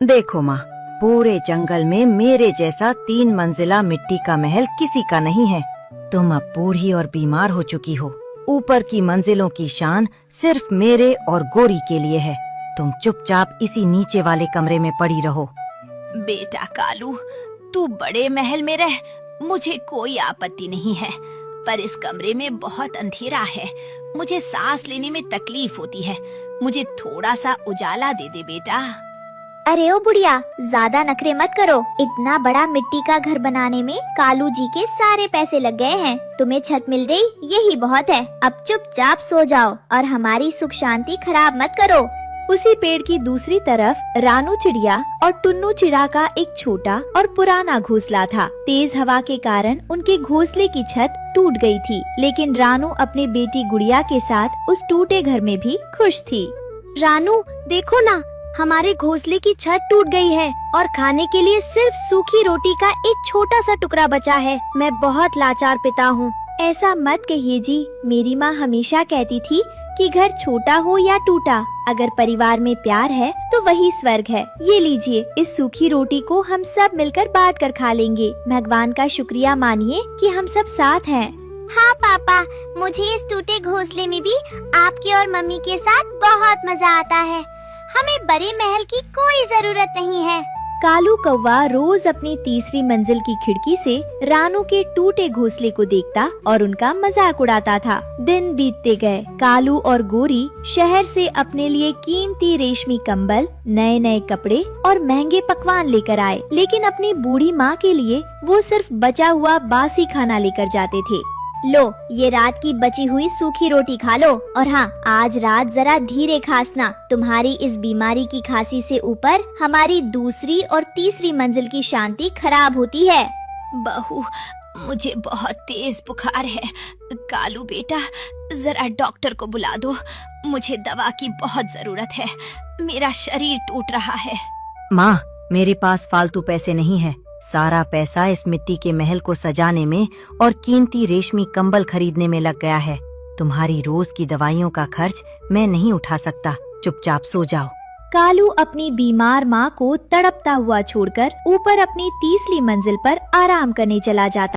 देखो माँ, पूरे जंगल में मेरे जैसा 3 मंजिला मिट्टी का महल किसी का नहीं है। तुम अब बूढ़ी और बीमार हो चुकी हो। ऊपर की मंजिलों की शान सिर्फ मेरे और गोरी के लिए है। तुम चुपचाप इसी नीचे वाले कमरे में पड़ी रहो। बेटा कालू, तू बड़े महल में रह, मुझे कोई आपत्ति नहीं है, पर इस कमरे में बहुत अंधेरा है। मुझे सांस लेने में तकलीफ होती है। मुझे थोड़ा सा उजाला दे दे बेटा। अरे ओ बुढ़िया, ज्यादा नखरे मत करो। इतना बड़ा मिट्टी का घर बनाने में कालू जी के सारे पैसे लग गए हैं। तुम्हें छत मिल गई, यही बहुत है। अब चुपचाप सो जाओ और हमारी सुख शांति खराब मत करो। उसी पेड़ की दूसरी तरफ रानू चिड़िया और टुन्नू चिड़ा का एक छोटा और पुराना घोंसला था। तेज हवा के कारण उनके घोंसले की छत टूट गई थी, लेकिन रानू अपनी बेटी गुड़िया के साथ उस टूटे घर में भी खुश थी। रानू, देखो ना, हमारे घोंसले की छत टूट गई है और खाने के लिए सिर्फ सूखी रोटी का एक छोटा सा टुकड़ा बचा है। मैं बहुत लाचार पिता हूँ। ऐसा मत कहिए जी। मेरी माँ हमेशा कहती थी कि घर छोटा हो या टूटा, अगर परिवार में प्यार है तो वही स्वर्ग है। ये लीजिए, इस सूखी रोटी को हम सब मिलकर बांट कर खा लेंगे। भगवान का शुक्रिया मानिए कि हम सब साथ हैं। हाँ पापा, मुझे इस टूटे घोंसले में भी आपके और मम्मी के साथ बहुत मजा आता है। हमें बड़े महल की कोई जरूरत नहीं है। कालू कौवा रोज अपनी तीसरी मंजिल की खिड़की से रानू के टूटे घोंसले को देखता और उनका मजाक उड़ाता था। दिन बीतते गए। कालू और गोरी शहर से अपने लिए कीमती रेशमी कंबल, नए नए कपड़े और महंगे पकवान लेकर आए, लेकिन अपनी बूढ़ी माँ के लिए वो सिर्फ बचा हुआ बासी खाना लेकर जाते थे। लो, ये रात की बची हुई सूखी रोटी खा लो। और हाँ, आज रात जरा धीरे खांसना। तुम्हारी इस बीमारी की खांसी से ऊपर हमारी दूसरी और तीसरी मंजिल की शांति खराब होती है। बहू, मुझे बहुत तेज बुखार है। कालू बेटा, जरा डॉक्टर को बुला दो। मुझे दवा की बहुत जरूरत है। मेरा शरीर टूट रहा है। माँ, मेरे पास फालतू पैसे नहीं है। सारा पैसा इस मिट्टी के महल को सजाने में और कीमती रेशमी कंबल खरीदने में लग गया है। तुम्हारी रोज की दवाइयों का खर्च मैं नहीं उठा सकता। चुपचाप सो जाओ। कालू अपनी बीमार माँ को तड़पता हुआ छोड़कर ऊपर अपनी तीसरी मंजिल पर आराम करने चला जाता।